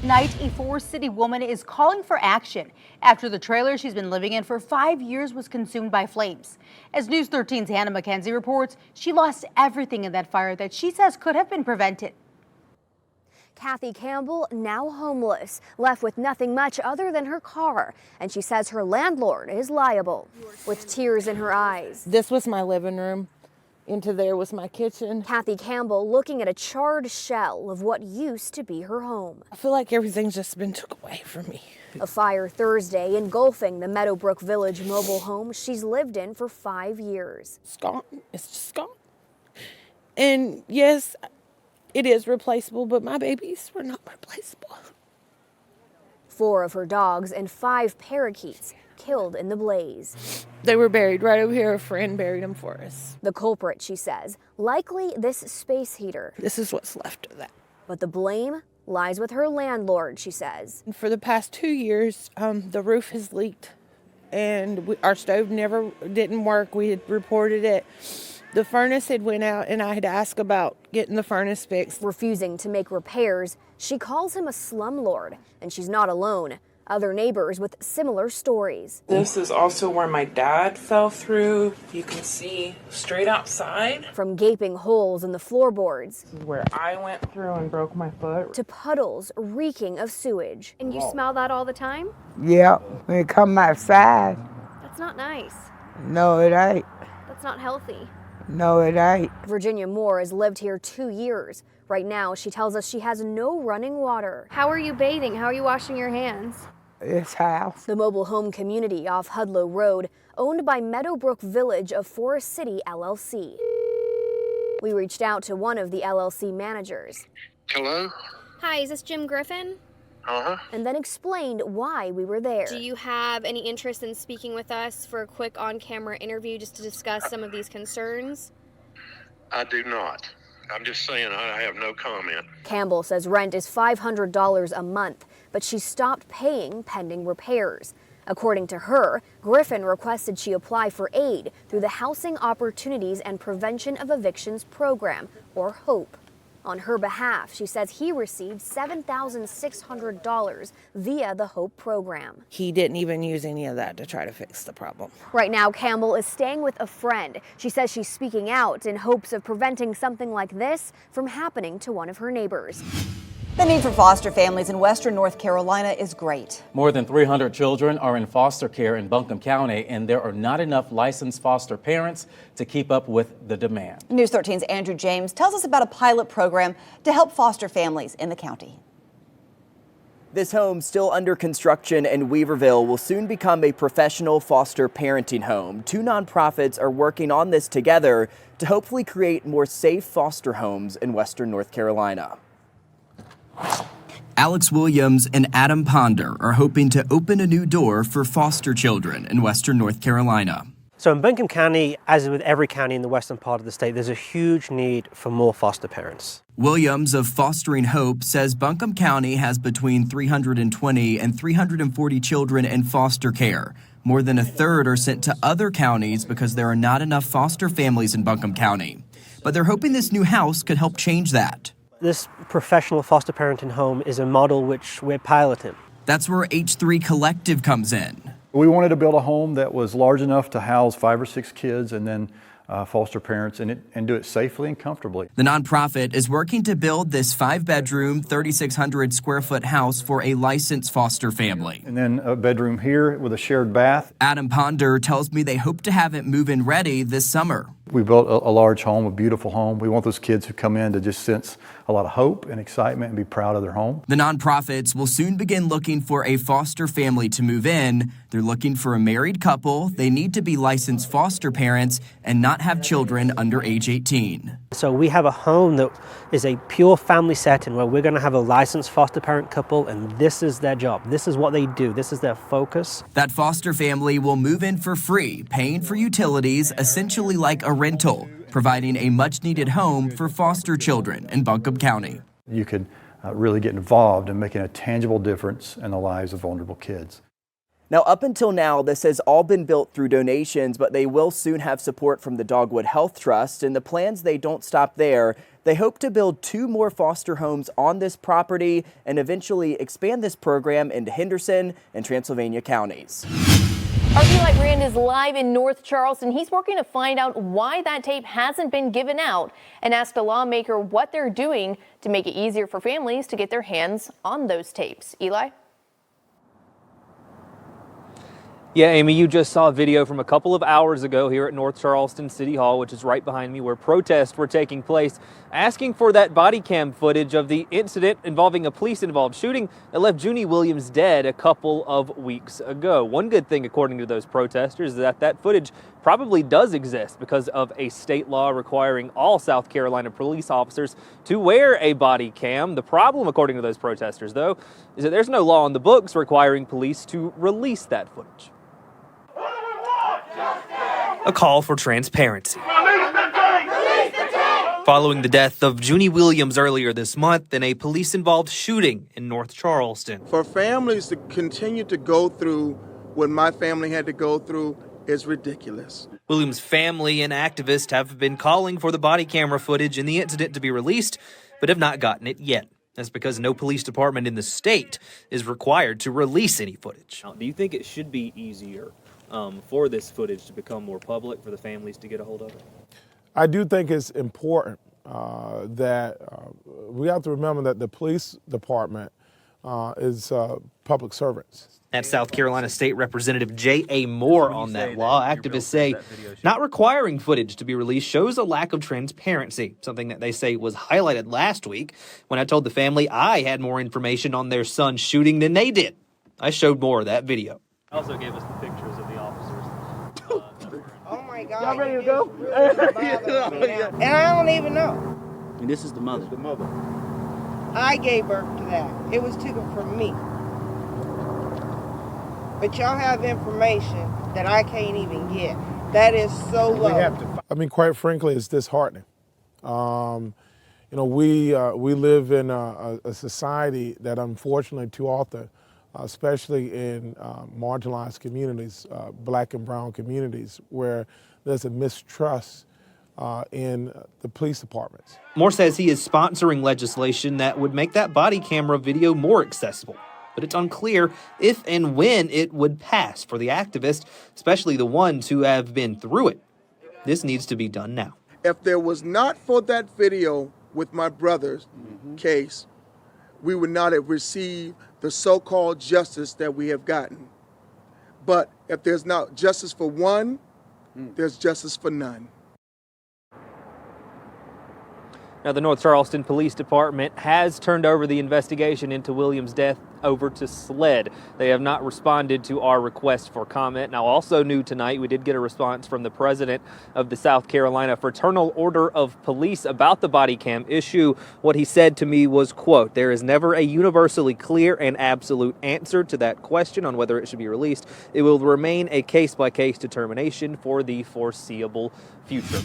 Tonight, a Forest City woman is calling for action after the trailer she's been living in for 5 years was consumed by flames. As News 13's Hannah McKenzie reports, she lost everything in that fire that she says could have been prevented. Kathy Campbell, now homeless, left with nothing much other than her car. And she says her landlord is liable. With tears in her eyes. This was my living room. Into there was my kitchen. Kathy Campbell looking at a charred shell of what used to be her home. I feel like everything's just been took away from me. A fire Thursday engulfing the Meadowbrook Village mobile home she's lived in for 5 years. It's gone. It's just gone. And yes, it is replaceable, but my babies were not replaceable. 4 of her dogs and 5 parakeets killed in the blaze. They were buried right over here. A friend buried them for us. The culprit, she says, likely this space heater. This is what's left of that. But the blame lies with her landlord, she says. For the past 2 years, the roof has leaked, and our stove didn't work. We had reported it. The furnace had went out, and I had asked about getting the furnace fixed. Refusing to make repairs, she calls him a slumlord, and she's not alone. Other neighbors with similar stories. This is also where my dad fell through. You can see straight outside. From gaping holes in the floorboards. This is where I went through and broke my foot. To puddles reeking of sewage. And you smell that all the time? Yeah, when it come outside. That's not nice. No, it ain't. That's not healthy. No, it ain't. Virginia Moore has lived here 2 years. Right now, she tells us she has no running water. How are you bathing? How are you washing your hands? This house. The mobile home community off Hudlow Road, owned by Meadowbrook Village of Forest City, LLC. We reached out to one of the LLC managers. Hello? Hi, is this Jim Griffin? Uh-huh. And then explained why we were there. Do you have any interest in speaking with us for a quick on-camera interview just to discuss some of these concerns? I do not. I'm just saying I have no comment. Campbell says rent is $500 a month, but she stopped paying pending repairs. According to her, Griffin requested she apply for aid through the Housing Opportunities and Prevention of Evictions Program, or HOPE. On her behalf, she says he received $7,600 via the HOPE program. He didn't even use any of that to try to fix the problem. Right now, Campbell is staying with a friend. She says she's speaking out in hopes of preventing something like this from happening to one of her neighbors. The need for foster families in western North Carolina is great. More than 300 children are in foster care in Buncombe County, and there are not enough licensed foster parents to keep up with the demand. News 13's Andrew James tells us about a pilot program to help foster families in the county. This home, still under construction in Weaverville, will soon become a professional foster parenting home. 2 nonprofits are working on this together to hopefully create more safe foster homes in western North Carolina. Alex Williams and Adam Ponder are hoping to open a new door for foster children in western North Carolina. So in Buncombe County, as with every county in the western part of the state, there's a huge need for more foster parents. Williams of Fostering Hope says Buncombe County has between 320 and 340 children in foster care. More than a third are sent to other counties because there are not enough foster families in Buncombe County. But they're hoping this new house could help change that. This professional foster parenting home is a model which we're piloting. That's where H3 Collective comes in. We wanted to build a home that was large enough to house 5 or 6 kids and then foster parents and do it safely and comfortably. The nonprofit is working to build this 5-bedroom, 3,600 square foot house for a licensed foster family. And then a bedroom here with a shared bath. Adam Ponder tells me they hope to have it move-in ready this summer. We built a large home, a beautiful home. We want those kids who come in to just sense a lot of hope and excitement and be proud of their home. The nonprofits will soon begin looking for a foster family to move in. They're looking for a married couple. They need to be licensed foster parents and not have children under age 18. So we have a home that is a pure family setting where we're going to have a licensed foster parent couple, and this is their job. This is what they do. This is their focus. That foster family will move in for free, paying for utilities, essentially like a rental, providing a much-needed home for foster children in Buncombe County. You could really get involved in making a tangible difference in the lives of vulnerable kids. Now, up until now, this has all been built through donations, but they will soon have support from the Dogwood Health Trust, and the plans, they don't stop there. They hope to build 2 more foster homes on this property and eventually expand this program into Henderson and Transylvania counties. Our Eli Brand is live in North Charleston. He's working to find out why that tape hasn't been given out and asked a lawmaker what they're doing to make it easier for families to get their hands on those tapes. Eli? Yeah, Amy, you just saw a video from a couple of hours ago here at North Charleston City Hall, which is right behind me, where protests were taking place, asking for that body cam footage of the incident involving a police-involved shooting that left Junnie Williams dead a couple of weeks ago. One good thing, according to those protesters, is that that footage probably does exist because of a state law requiring all South Carolina police officers to wear a body cam. The problem, according to those protesters, though, is that there's no law in the books requiring police to release that footage. A call for transparency. Following the death of Junnie Williams earlier this month in a police-involved shooting in North Charleston. For families to continue to go through what my family had to go through is ridiculous. Williams' family and activists have been calling for the body camera footage in the incident to be released, but have not gotten it yet. That's because no police department in the state is required to release any footage. Do you think it should be easier for this footage to become more public for the families to get a hold of it? I do think it's important that we have to remember that the police department is public servants. That's South Carolina State Representative J.A. Moore on that law. Activists say not requiring footage to be released shows a lack of transparency, something that they say was highlighted last week when I told the family I had more information on their son's shooting than they did. I showed more of that video. Also gave us the pictures of the officers. Oh my God. Y'all ready to go? And I don't even know. And this is the mother. The mother. I gave birth to that. It was taken from me. But y'all have information that I can't even get. That is so low. I mean, quite frankly, it's disheartening. We live in a society that unfortunately too often, especially in marginalized communities, black and brown communities, where there's a mistrust in the police departments. Moore says he is sponsoring legislation that would make that body camera video more accessible. But it's unclear if and when it would pass for the activists, especially the ones who have been through it. This needs to be done now. If there was not for that video with my brother's case, we would not have received the so-called justice that we have gotten. But if there's not justice for one, there's justice for none. Now, the North Charleston Police Department has turned over the investigation into Williams' death over to SLED. They have not responded to our request for comment. Now, also new tonight, we did get a response from the president of the South Carolina Fraternal Order of Police about the body cam issue. What he said to me was, quote, "There is never a universally clear and absolute answer to that question on whether it should be released. It will remain a case-by-case determination for the foreseeable future."